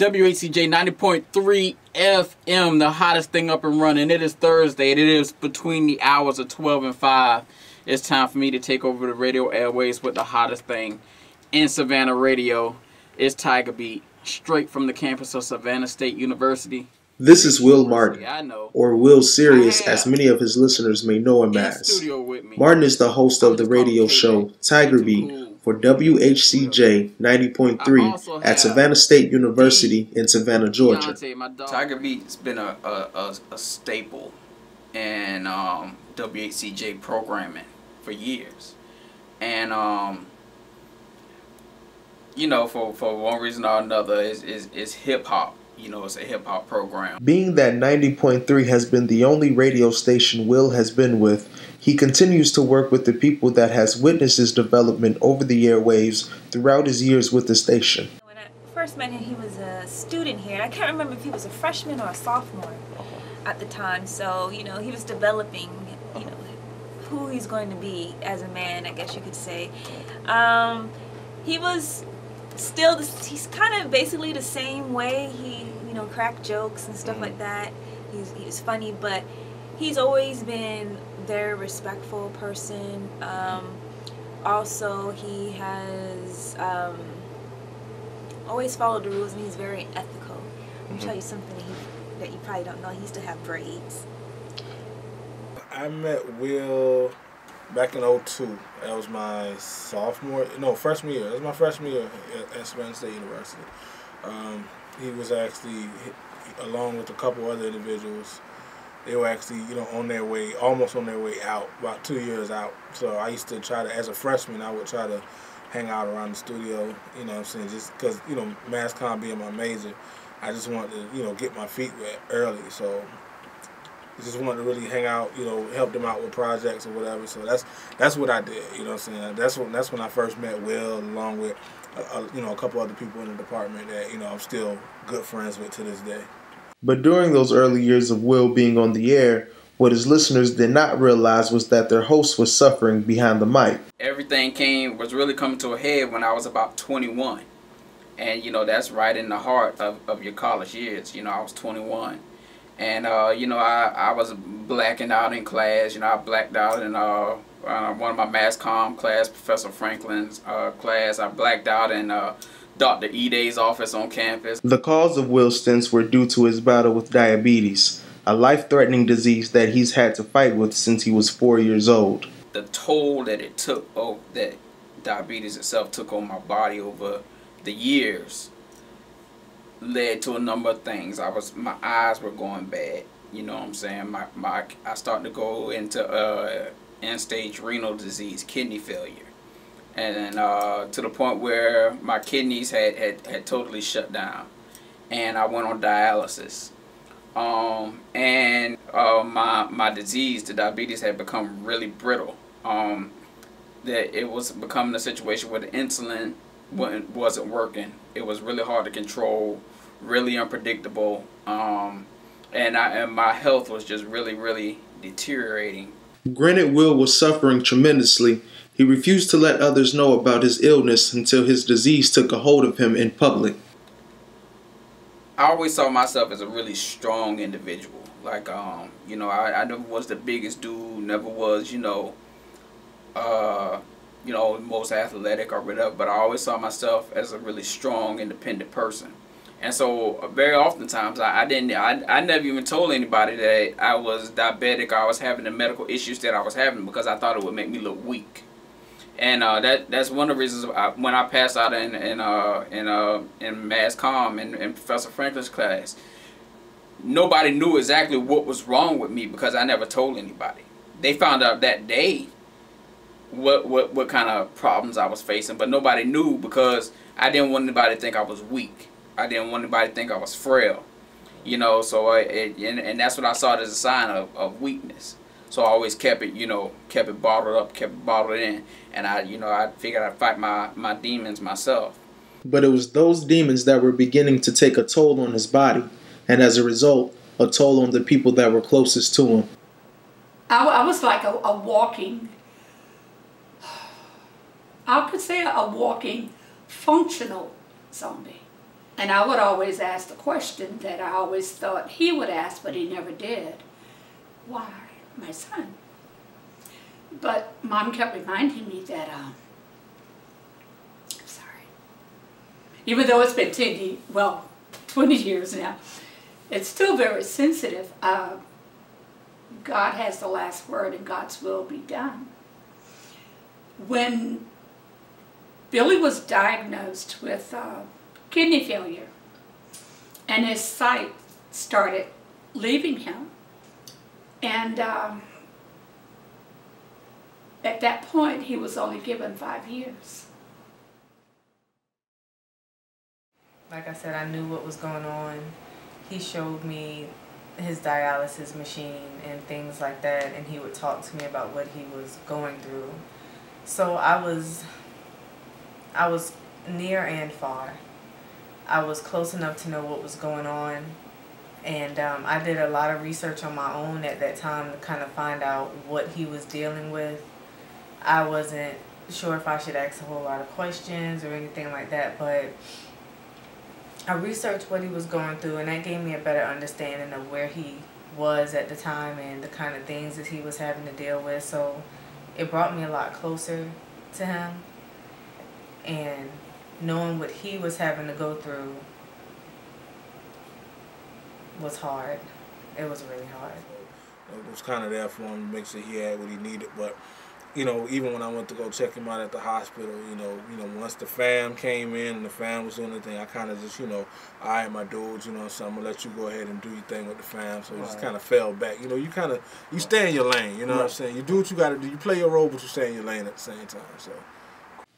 WHCJ 90.3 FM, the hottest thing up and running. It is Thursday, and it is between the hours of 12 and 5. It's time for me to take over the radio airways with the hottest thing in Savannah radio. It's Tiger Beat, straight from the campus of Savannah State University. This is Will Martin, or Will Sirius, as many of his listeners may know him as. Martin is the host of the radio show Tiger Beat for WHCJ 90.3 at Savannah State University in Savannah, Georgia. Tiger Beat's been a staple in WHCJ programming for years. And, you know, for one reason or another, is hip-hop. You know, it's a hip-hop program. Being that 90.3 has been the only radio station Will has been with, he continues to work with the people that has witnessed his development over the airwaves throughout his years with the station. When I first met him, he was a student here. I can't remember if he was a freshman or a sophomore at the time. So, you know, he was developing, you know, who he's going to be as a man, I guess you could say. He was still, he's kind of basically the same way. He, you know, cracked jokes and stuff like that. He's funny, but he's always been a very respectful person. Also, he has always followed the rules, and he's very ethical. Let me tell you something that you probably don't know. He used to have braids. I met Will back in 2002. That was my freshman year. That was my freshman year at Savannah State University. He was actually, along with a couple other individuals, they were actually, you know, almost on their way out, about 2 years out. So I used to try to, as a freshman, I would try to hang out around the studio, you know what I'm saying, just because, you know, mass comm being my major, I just wanted to, you know, get my feet wet early. So I just wanted to really hang out, you know, help them out with projects or whatever. So that's what I did, you know what I'm saying. That's when I first met Will, along with, you know, a couple other people in the department that, you know, I'm still good friends with to this day. But during those early years of Will being on the air, what his listeners did not realize was that their host was suffering behind the mic. Everything was really coming to a head when I was about 21. And, you know, that's right in the heart of your college years. You know, I was 21. And, you know, I was blacking out in class. You know, I blacked out in one of my mass comm class, Professor Franklin's class. I blacked out in Dr. Eday's office on campus. The cause of Will's stints were due to his battle with diabetes, a life-threatening disease that he's had to fight with since he was 4 years old. The toll that it took, that diabetes itself took on my body over the years, led to a number of things. My eyes were going bad. You know what I'm saying? I started to go into end-stage renal disease, kidney failure. And to the point where my kidneys had totally shut down, and I went on dialysis. My disease, the diabetes, had become really brittle. That it was becoming a situation where the insulin wasn't working. It was really hard to control, really unpredictable, and my health was just really deteriorating. Granted, Will was suffering tremendously. He refused to let others know about his illness until his disease took a hold of him in public. I always saw myself as a really strong individual. Like, you know, I never was the biggest dude, never was, you know, most athletic or whatever, but I always saw myself as a really strong, independent person. And so very oftentimes I never even told anybody that I was diabetic or I was having the medical issues that I was having, because I thought it would make me look weak. And that's one of the reasons when I passed out in mass comm in Professor Franklin's class, nobody knew exactly what was wrong with me because I never told anybody. They found out that day what kind of problems I was facing, but nobody knew because I didn't want anybody to think I was weak. I didn't want anybody to think I was frail, you know. So and that's what I saw as a sign of weakness. So I always kept it bottled up, kept it bottled in, and I figured I'd fight my demons myself. But it was those demons that were beginning to take a toll on his body, and as a result, a toll on the people that were closest to him. I was like a walking, I could say a walking functional zombie. And I would always ask the question that I always thought he would ask, but he never did. Why, my son? But Mom kept reminding me that, I'm sorry. Even though it's been 20 years now, it's still very sensitive. God has the last word and God's will be done. When Billy was diagnosed with kidney failure and his sight started leaving him, and at that point he was only given 5 years. Like I said, I knew what was going on. He showed me his dialysis machine and things like that, and he would talk to me about what he was going through. So I was near and far. I was close enough to know what was going on, and I did a lot of research on my own at that time to kind of find out what he was dealing with. I wasn't sure if I should ask a whole lot of questions or anything like that, but I researched what he was going through, and that gave me a better understanding of where he was at the time and the kind of things that he was having to deal with. So it brought me a lot closer to him, and knowing what he was having to go through was hard. It was really hard. It was kind of there for him to make sure he had what he needed, but you know, even when I went to go check him out at the hospital, you know, once the fam came in and the fam was doing the thing, I kind of just, all right, my dudes, so I'm going to let you go ahead and do your thing with the fam. So he just kind of fell back. You stay in your lane, you know what I'm saying? You do what you got to do. You play your role, but you stay in your lane at the same time. So.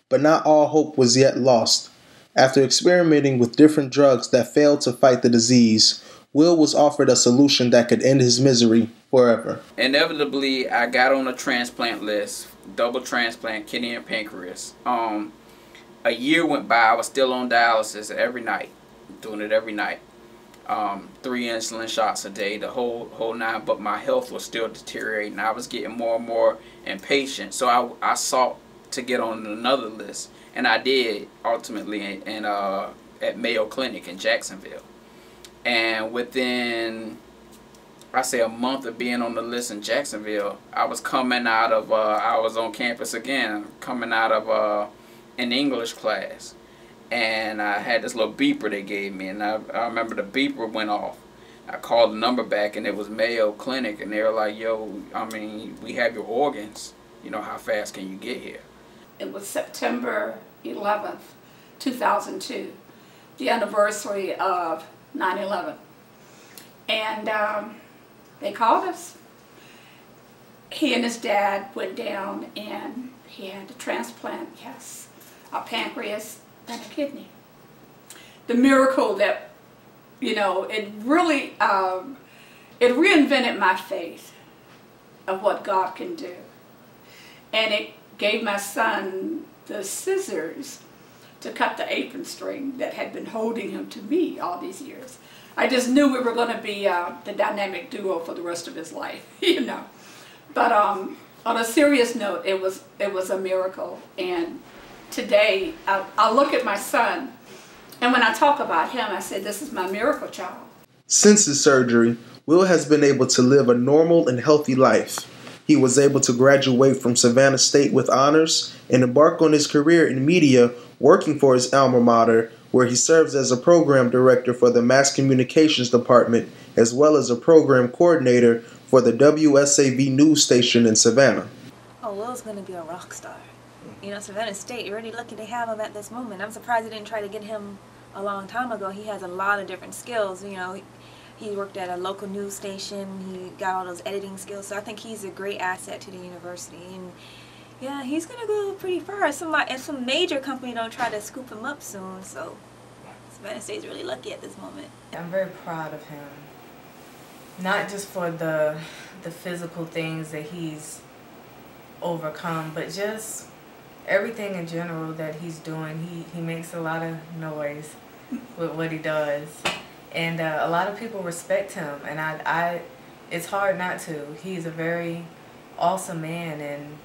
But not all hope was yet lost. After experimenting with different drugs that failed to fight the disease, Will was offered a solution that could end his misery forever. Inevitably, I got on a transplant list, double transplant, kidney and pancreas. A year went by, I was still on dialysis every night, doing it every night. 3 insulin shots a day, the whole nine, but my health was still deteriorating. I was getting more and more impatient, so I sought to get on another list, and I did ultimately at Mayo Clinic in Jacksonville. And within, I say, a month of being on the list in Jacksonville, I was coming out of, I was on campus again, coming out of an English class. And I had this little beeper they gave me, and I remember the beeper went off. I called the number back, and it was Mayo Clinic, and they were like, yo, I mean, we have your organs. How fast can you get here? It was September 11th, 2002, the anniversary of 9/11, and they called us. He and his dad went down, and he had to transplant, yes, a pancreas and a kidney. The miracle that, it really, it reinvented my faith of what God can do, and it gave my son the scissors to cut the apron string that had been holding him to me all these years. I just knew we were going to be the dynamic duo for the rest of his life, But on a serious note, it was a miracle. And today, I look at my son, and when I talk about him, I say, this is my miracle child. Since his surgery, Will has been able to live a normal and healthy life. He was able to graduate from Savannah State with honors and embark on his career in media, working for his alma mater, where he serves as a program director for the Mass Communications Department, as well as a program coordinator for the WSAV news station in Savannah. Oh, Will's going to be a rock star. Savannah State, you're really lucky to have him at this moment. I'm surprised they didn't try to get him a long time ago. He has a lot of different skills, He worked at a local news station. He got all those editing skills. So I think he's a great asset to the university. And yeah, he's going to go pretty far. Some major company don't try to scoop him up soon. So Savannah State's really lucky at this moment. I'm very proud of him. Not just for the physical things that he's overcome, but just everything in general that he's doing. He makes a lot of noise with what he does. And a lot of people respect him, and it's hard not to. He's a very awesome man, and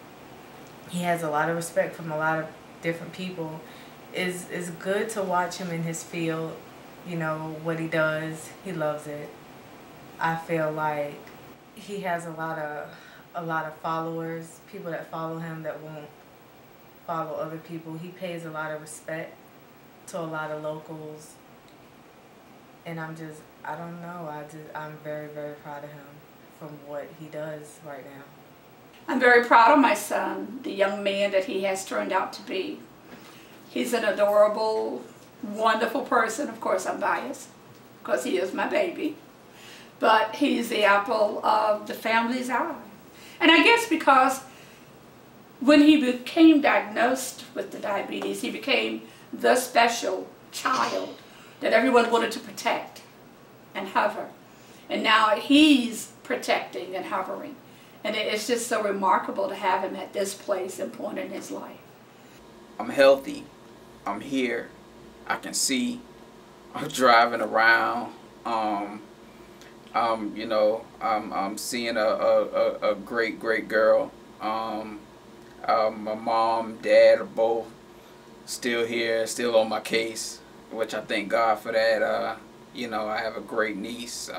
he has a lot of respect from a lot of different people. It's good to watch him in his field you know, what he does. He loves it. I feel like he has a lot of followers, people that follow him that won't follow other people. He pays a lot of respect to a lot of locals. And I don't know, I'm very, very proud of him from what he does right now. I'm very proud of my son, the young man that he has turned out to be. He's an adorable, wonderful person. Of course, I'm biased because he is my baby. But he's the apple of the family's eye. And I guess because when he became diagnosed with the diabetes, he became the special child that everyone wanted to protect and hover. And now he's protecting and hovering. And it's just so remarkable to have him at this place and point in his life. I'm healthy. I'm here. I can see. I'm driving around. You know, I'm seeing a great girl. My mom, dad are both still here, still on my case, which I thank God for that. You know, I have a great niece,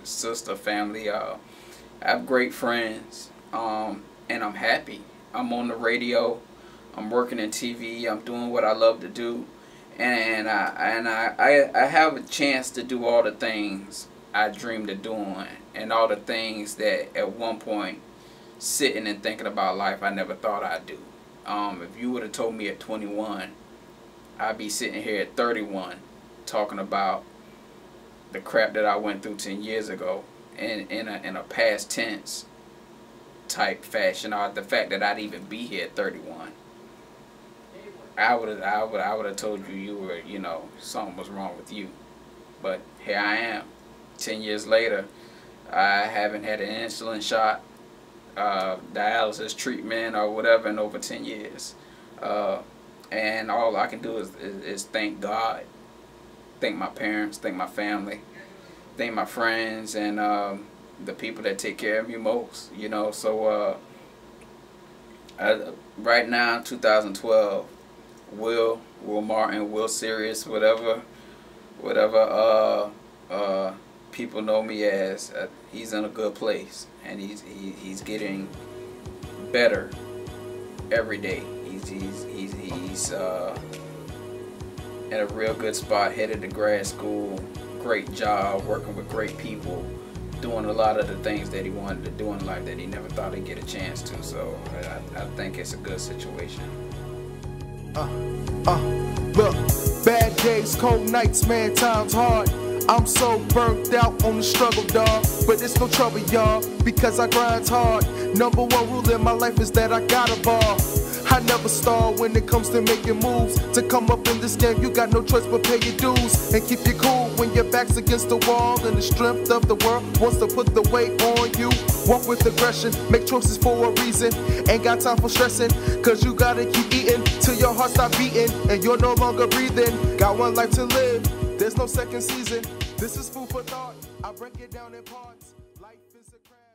sister, family. I have great friends, and I'm happy. I'm on the radio. I'm working in TV. I'm doing what I love to do, and I have a chance to do all the things I dreamed of doing, and all the things that at one point, sitting and thinking about life, I never thought I'd do. If you would have told me at 21, I'd be sitting here at 31 talking about the crap that I went through 10 years ago in a past tense type fashion, or the fact that I'd even be here at 31. I would have told you were, you know, something was wrong with you. But here I am. 10 years later, I haven't had an insulin shot, dialysis treatment or whatever in over 10 years. And all I can do is thank God, thank my parents, thank my family, thank my friends, and the people that take care of me most, you know. So right now, 2012, Will Martin, Will Serious, whatever people know me as, he's in a good place, and he's getting better every day. He's in a real good spot, headed to grad school, great job, working with great people, doing a lot of the things that he wanted to do in life that he never thought he'd get a chance to. So I think it's a good situation. Look, bad days, cold nights, man, times hard. I'm so burnt out on the struggle, dawg. But it's no trouble, y'all, because I grind hard. Number one rule in my life is that I gotta ball. I never stall when it comes to making moves. To come up in this game, you got no choice but pay your dues. And keep you cool when your back's against the wall and the strength of the world wants to put the weight on you. Walk with aggression, make choices for a reason. Ain't got time for stressing, cause you gotta keep eating till your heart stop beating and you're no longer breathing. Got one life to live, there's no second season. This is food for thought, I break it down in parts. Life is a craft.